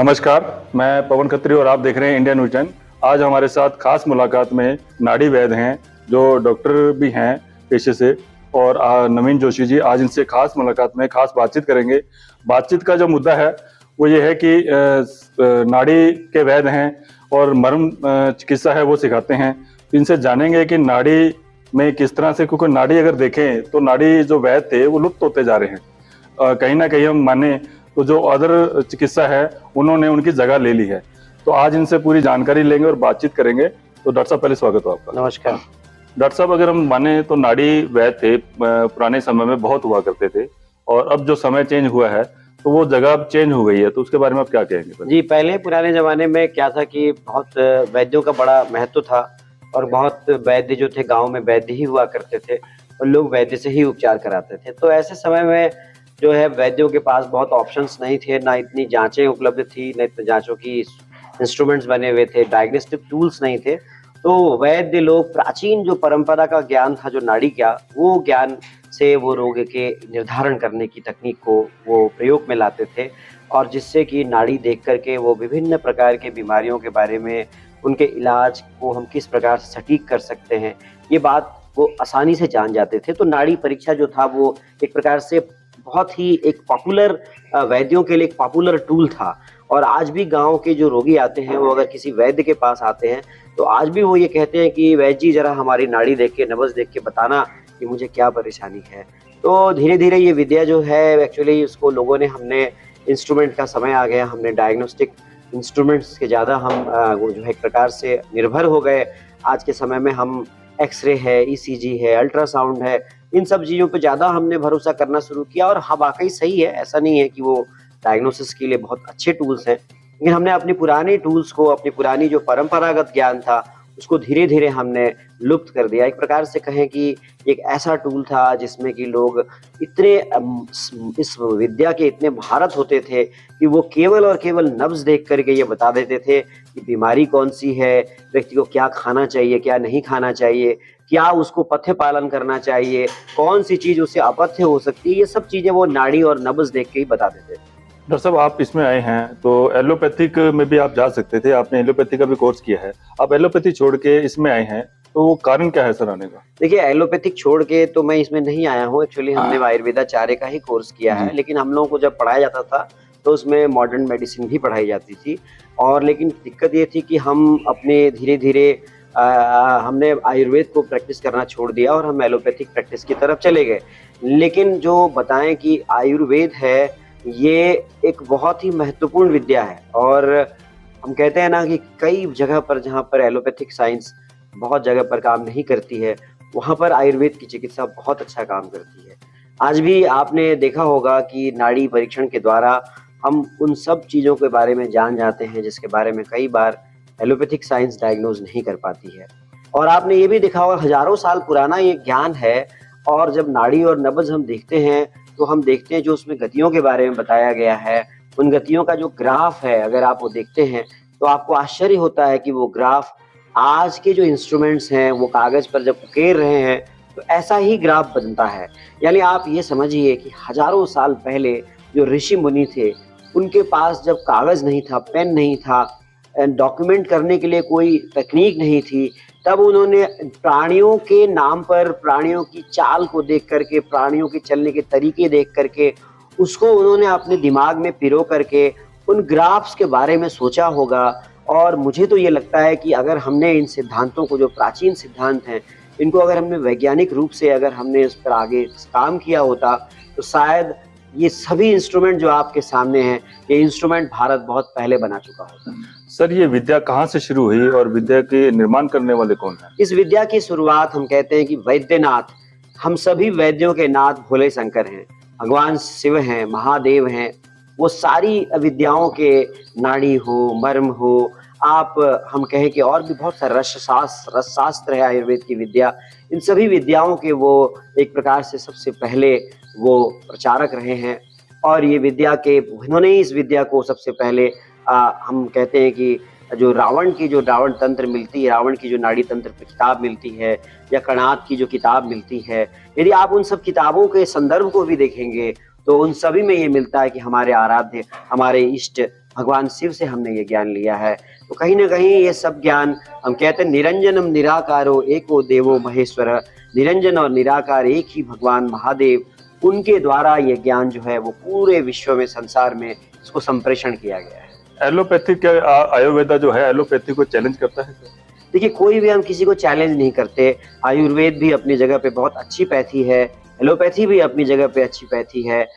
नमस्कार, मैं पवन खत्री और आप देख रहे हैं इंडिया न्यूज़ 10। आज हमारे साथ खास मुलाकात में नाड़ी वैद्य हैं जो डॉक्टर भी हैं पेशे से, और नवीन जोशी जी आज इनसे खास मुलाकात में खास बातचीत करेंगे। बातचीत का जो मुद्दा है वो ये है कि नाड़ी के वैद्य हैं और मर्म चिकित्सा है वो सिखाते हैं। इनसे जानेंगे कि नाड़ी में किस तरह से, क्योंकि नाड़ी अगर देखें तो नाड़ी जो वैद्य थे वो लुप्त होते जा रहे हैं। कहीं ना कहीं हम माने तो जो अदर चिकित्सा है उन्होंने उनकी जगह ले ली है। तो आज इनसे पूरी जानकारी लेंगे और बातचीत करेंगे। तो डॉक्टर साहब पहले स्वागत हो आपका। नमस्कार डॉक्टर साहब, अगर हम माने तो नाड़ी वैद्य थे पुराने समय में बहुत हुआ करते थे, और अब जो समय चेंज हुआ है तो वो जगह अब चेंज हो गई है, तो उसके बारे में आप क्या कहेंगे? जी, पहले पुराने जमाने में क्या था कि बहुत वैद्यों का बड़ा महत्व था और बहुत वैद्य जो थे गांव में वैद्य ही हुआ करते थे और लोग वैद्य से ही उपचार कराते थे। तो ऐसे समय में जो है वैद्यों के पास बहुत ऑप्शंस नहीं थे, ना इतनी जांचें उपलब्ध थी, ना इतने जांचों की इंस्ट्रूमेंट्स बने हुए थे, डायग्नोस्टिक टूल्स नहीं थे। तो वैद्य लोग प्राचीन जो परंपरा का ज्ञान था, जो नाड़ी का, वो ज्ञान से वो रोग के निर्धारण करने की तकनीक को वो प्रयोग में लाते थे और जिससे कि नाड़ी देख करके वो विभिन्न प्रकार के बीमारियों के बारे में, उनके इलाज को हम किस प्रकार से सटीक कर सकते हैं, ये बात वो आसानी से जान जाते थे। तो नाड़ी परीक्षा जो था वो एक प्रकार से बहुत ही एक पॉपुलर वैद्यों के लिए एक पॉपुलर टूल था। और आज भी गाँव के जो रोगी आते हैं वो अगर किसी वैद्य के पास आते हैं तो आज भी वो ये कहते हैं कि वैद्य जी जरा हमारी नाड़ी देख के, नब्ज देख के बताना कि मुझे क्या परेशानी है। तो धीरे धीरे ये विद्या जो है एक्चुअली उसको लोगों ने, हमने इंस्ट्रूमेंट का समय आ गया, हमने डायग्नोस्टिक इंस्ट्रूमेंट्स के ज़्यादा हम वो जो है एक प्रकार से निर्भर हो गए। आज के समय में हम एक्सरे है, ईसीजी है, अल्ट्रासाउंड है, इन सब चीज़ों पे ज़्यादा हमने भरोसा करना शुरू किया। और हाँ, वाकई सही है, ऐसा नहीं है कि वो डायग्नोसिस के लिए बहुत अच्छे टूल्स हैं, लेकिन हमने अपनी पुरानी टूल्स को, अपनी पुरानी जो परंपरागत ज्ञान था उसको धीरे धीरे हमने लुप्त कर दिया। एक प्रकार से कहें कि एक ऐसा टूल था जिसमें कि लोग इतने इस विद्या के इतने महारत होते थे कि वो केवल और केवल नब्ज देख करके ये बता देते थे कि बीमारी कौन सी है, व्यक्ति को क्या खाना चाहिए, क्या नहीं खाना चाहिए, क्या उसको पथ्य पालन करना चाहिए, कौन सी चीज उससे अपथ्य हो सकती है, ये सब चीजें वो नाड़ी और नब्ज देख के ही बता देते थे। डॉक्टर साहब, आप इसमें आए हैं तो एलोपैथिक में भी आप जा सकते थे, आपने एलोपैथी का भी कोर्स किया है, आप एलोपैथी छोड़ के इसमें आए हैं, तो वो कारण क्या है सर आने का? देखिए, एलोपैथिक छोड़ के तो मैं इसमें नहीं आया हूँ। एक्चुअली हमने आयुर्वेदाचार्य का ही कोर्स किया है, लेकिन हम लोगों को जब पढ़ाया जाता था तो उसमें मॉडर्न मेडिसिन भी पढ़ाई जाती थी। और लेकिन दिक्कत ये थी कि हम अपने धीरे धीरे हमने आयुर्वेद को प्रैक्टिस करना छोड़ दिया और हम एलोपैथिक प्रैक्टिस की तरफ चले गए। लेकिन जो बताएं कि आयुर्वेद है, ये एक बहुत ही महत्वपूर्ण विद्या है और हम कहते हैं ना कि कई जगह पर जहाँ पर एलोपैथिक साइंस बहुत जगह पर काम नहीं करती है, वहाँ पर आयुर्वेद की चिकित्सा बहुत अच्छा काम करती है। आज भी आपने देखा होगा कि नाड़ी परीक्षण के द्वारा हम उन सब चीज़ों के बारे में जान जाते हैं जिसके बारे में कई बार एलोपैथिक साइंस डायग्नोज नहीं कर पाती है। और आपने ये भी देखा होगा, हजारों साल पुराना ये ज्ञान है और जब नाड़ी और नब्ज हम देखते हैं तो हम देखते हैं जो उसमें गतियों के बारे में बताया गया है, उन गतियों का जो ग्राफ है, अगर आप वो देखते हैं तो आपको आश्चर्य होता है कि वो ग्राफ आज के जो इंस्ट्रूमेंट्स हैं वो कागज पर जब उकेर रहे हैं तो ऐसा ही ग्राफ बनता है। यानी आप ये समझिए कि हजारों साल पहले जो ऋषि मुनि थे, उनके पास जब कागज नहीं था, पेन नहीं था, डॉक्यूमेंट करने के लिए कोई तकनीक नहीं थी, तब उन्होंने प्राणियों के नाम पर, प्राणियों की चाल को देख करके, प्राणियों के चलने के तरीके देख करके, उसको उन्होंने अपने दिमाग में पिरो करके उन ग्राफ्स के बारे में सोचा होगा। और मुझे तो ये लगता है कि अगर हमने इन सिद्धांतों को, जो प्राचीन सिद्धांत हैं, इनको अगर हमने वैज्ञानिक रूप से अगर हमने इस पर आगे काम किया होता तो शायद ये सभी इंस्ट्रूमेंट जो आपके सामने हैं, ये इंस्ट्रूमेंट भारत बहुत पहले बना चुका होता। सर, ये विद्या कहाँ से शुरू हुई और विद्या के निर्माण करने वाले कौन हैं? इस विद्या की शुरुआत हम कहते हैं कि वैद्यनाथ, हम सभी वैद्यों के नाथ भोले शंकर हैं, भगवान शिव हैं, महादेव हैं। वो सारी विद्याओं के, नाड़ी हो, मर्म हो, आप हम कहें कि और भी बहुत सारे रसशास्त्र है, आयुर्वेद की विद्या, इन सभी विद्याओं के वो एक प्रकार से सबसे पहले वो प्रचारक रहे हैं। और ये विद्या के, उन्होंने ही इस विद्या को सबसे पहले हम कहते हैं कि जो रावण तंत्र मिलती है, रावण की जो नाड़ी तंत्र की किताब मिलती है, या कणाद की जो किताब मिलती है, यदि आप उन सब किताबों के संदर्भ को भी देखेंगे तो उन सभी में ये मिलता है कि हमारे आराध्य, हमारे इष्ट भगवान शिव से हमने ये ज्ञान लिया है। तो कहीं ना कहीं ये सब ज्ञान, हम कहते हैं निरंजनम निराकारो एको देवो महेश्वर, निरंजन और निराकार एक ही भगवान महादेव, उनके द्वारा ये ज्ञान जो है वो पूरे विश्व में, संसार में इसको संप्रेषण किया गया है। एलोपैथी क्या आयुर्वेदा जो है एलोपैथी को चैलेंज करता है? देखिए, कोई भी हम किसी को चैलेंज नहीं करते। आयुर्वेद भी अपनी जगह पे बहुत अच्छी पैथी है, एलोपैथी भी अपनी जगह पे अच्छी पैथी है।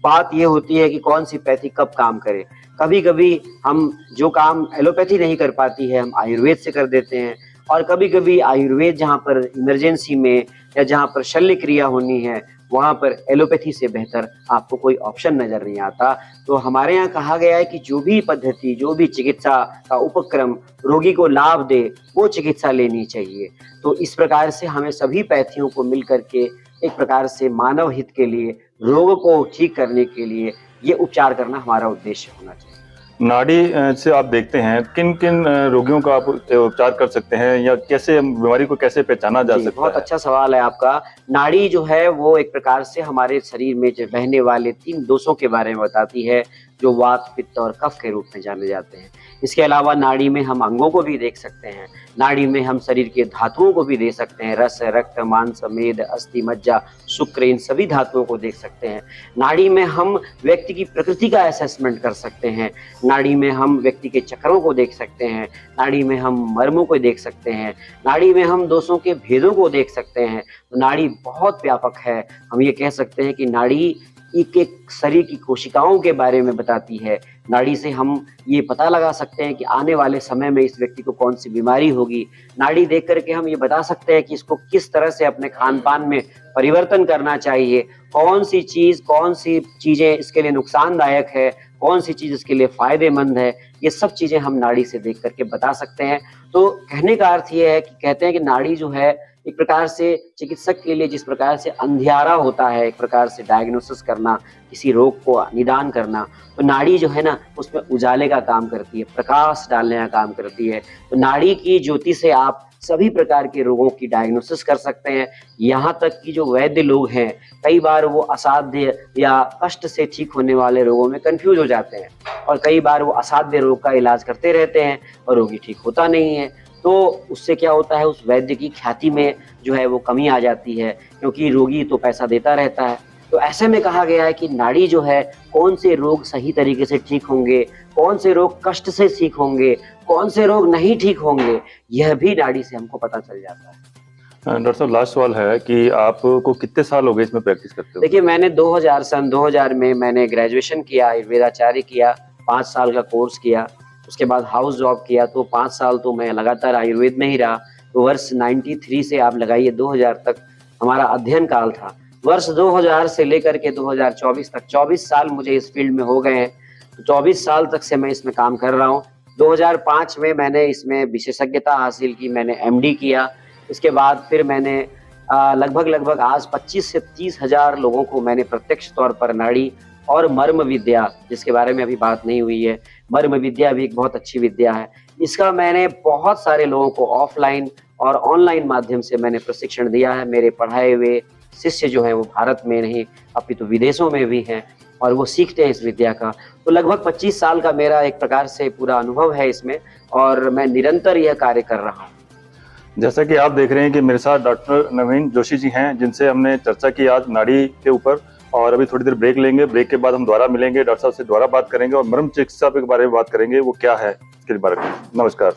बात ये होती है कि कौन सी पैथी कब काम करे। कभी कभी हम जो काम एलोपैथी नहीं कर पाती है हम आयुर्वेद से कर देते हैं, और कभी कभी आयुर्वेद जहाँ पर इमरजेंसी में या जहाँ पर शल्य क्रिया होनी है वहाँ पर एलोपैथी से बेहतर आपको कोई ऑप्शन नजर नहीं आता। तो हमारे यहाँ कहा गया है कि जो भी पद्धति, जो भी चिकित्सा का उपक्रम रोगी को लाभ दे वो चिकित्सा लेनी चाहिए। तो इस प्रकार से हमें सभी पैथियों को मिल करके एक प्रकार से मानव हित के लिए, रोग को ठीक करने के लिए ये उपचार करना हमारा उद्देश्य होना चाहिए। नाड़ी से आप देखते हैं किन किन रोगियों का आप उपचार कर सकते हैं, या कैसे बीमारी को कैसे पहचाना जा सकता है? बहुत अच्छा सवाल है आपका। नाड़ी जो है वो एक प्रकार से हमारे शरीर में जो बहने वाले 3 दोषों के बारे में बताती है, जो वात, पित्त और कफ के रूप में जाने जाते हैं। इसके अलावा नाड़ी में हम अंगों को भी देख सकते हैं, नाड़ी में हम शरीर के धातुओं को भी देख सकते हैं, रस, रक्त, मांस, मेद, अस्थि, मज्जा, शुक्र, इन सभी धातुओं को देख सकते हैं। नाड़ी में हम व्यक्ति की प्रकृति का असेसमेंट कर सकते हैं, नाड़ी में हम व्यक्ति के चक्रों को देख सकते हैं, नाड़ी में हम मर्मों को देख सकते हैं, नाड़ी में हम दोषों के भेदों को देख सकते हैं। तो नाड़ी बहुत व्यापक है। हम ये कह सकते हैं कि नाड़ी एक शरीर की कोशिकाओं के बारे में बताती है। नाड़ी से हम ये पता लगा सकते हैं कि आने वाले समय में इस व्यक्ति को कौन सी बीमारी होगी। नाड़ी देख करके हम ये बता सकते हैं कि इसको किस तरह से अपने खान पान में परिवर्तन करना चाहिए, कौन सी चीजें इसके लिए नुकसानदायक है, कौन सी चीज इसके लिए फायदेमंद है। ये सब चीजें हम नाड़ी से देख करके बता सकते हैं। तो कहने का अर्थ ये है कि कहते हैं कि नाड़ी जो है एक प्रकार से चिकित्सक के लिए जिस प्रकार से अंधियारा होता है, एक प्रकार से डायग्नोसिस करना, किसी रोग को निदान करना, तो नाड़ी जो है ना उसमें उजाले का काम करती है, प्रकाश डालने का काम करती है। तो नाड़ी की ज्योति से आप सभी प्रकार के रोगों की डायग्नोसिस कर सकते हैं। यहाँ तक कि जो वैद्य लोग हैं कई बार वो असाध्य या कष्ट से ठीक होने वाले रोगों में कंफ्यूज हो जाते हैं, और कई बार वो असाध्य रोग का इलाज करते रहते हैं और रोगी ठीक होता नहीं है। तो उससे क्या होता है, उस वैद्य की ख्याति में जो है वो कमी आ जाती है, क्योंकि रोगी तो पैसा देता रहता है। तो ऐसे में कहा गया है कि नाड़ी जो है, कौन से रोग सही तरीके से ठीक होंगे, कौन से रोग कष्ट से ठीक होंगे, कौन से रोग नहीं ठीक होंगे, यह भी नाड़ी से हमको पता चल जाता है। डॉक्टर साहब, लास्ट सवाल है कि आपको कितने साल हो गए इसमें प्रैक्टिस करते हो? देखिए, मैंने सन 2000 में मैंने ग्रेजुएशन किया, आयुर्वेदाचार्य किया, 5 साल का कोर्स किया। उसके बाद हाउस जॉब किया, तो 5 साल तो मैं लगातार आयुर्वेद में ही रहा। तो वर्ष 93 से आप लगाइए 2000 तक हमारा अध्ययन काल था। वर्ष 2000 से लेकर के 2024 तक 24 साल मुझे इस फील्ड में हो गए हैं। तो 24 साल तक से मैं इसमें काम कर रहा हूँ। 2005 में मैंने इसमें विशेषज्ञता हासिल की, मैंने MD किया। इसके बाद फिर मैंने लगभग आज 25 से 30 हजार लोगों को मैंने प्रत्यक्ष तौर पर नाड़ी और मर्म विद्या, जिसके बारे में अभी बात नहीं हुई है, मर्म विद्या भी एक बहुत अच्छी विद्या है, इसका मैंने बहुत सारे लोगों को ऑफलाइन और ऑनलाइन माध्यम से मैंने प्रशिक्षण दिया है। मेरे पढ़ाए हुए शिष्य जो है वो भारत में नहीं अपितु विदेशों में भी हैं और वो सीखते हैं इस विद्या का। तो लगभग 25 साल का मेरा एक प्रकार से पूरा अनुभव है इसमें, और मैं निरंतर यह कार्य कर रहा हूँ। जैसा कि आप देख रहे हैं कि मेरे साथ डॉक्टर नवीन जोशी जी हैं, जिनसे हमने चर्चा की आज नाड़ी के ऊपर। और अभी थोड़ी देर ब्रेक लेंगे, ब्रेक के बाद हम दोबारा मिलेंगे, डॉक्टर साहब से दोबारा बात करेंगे और मर्म चिकित्सा के बारे में बात करेंगे, वो क्या है इसके बारे में। नमस्कार।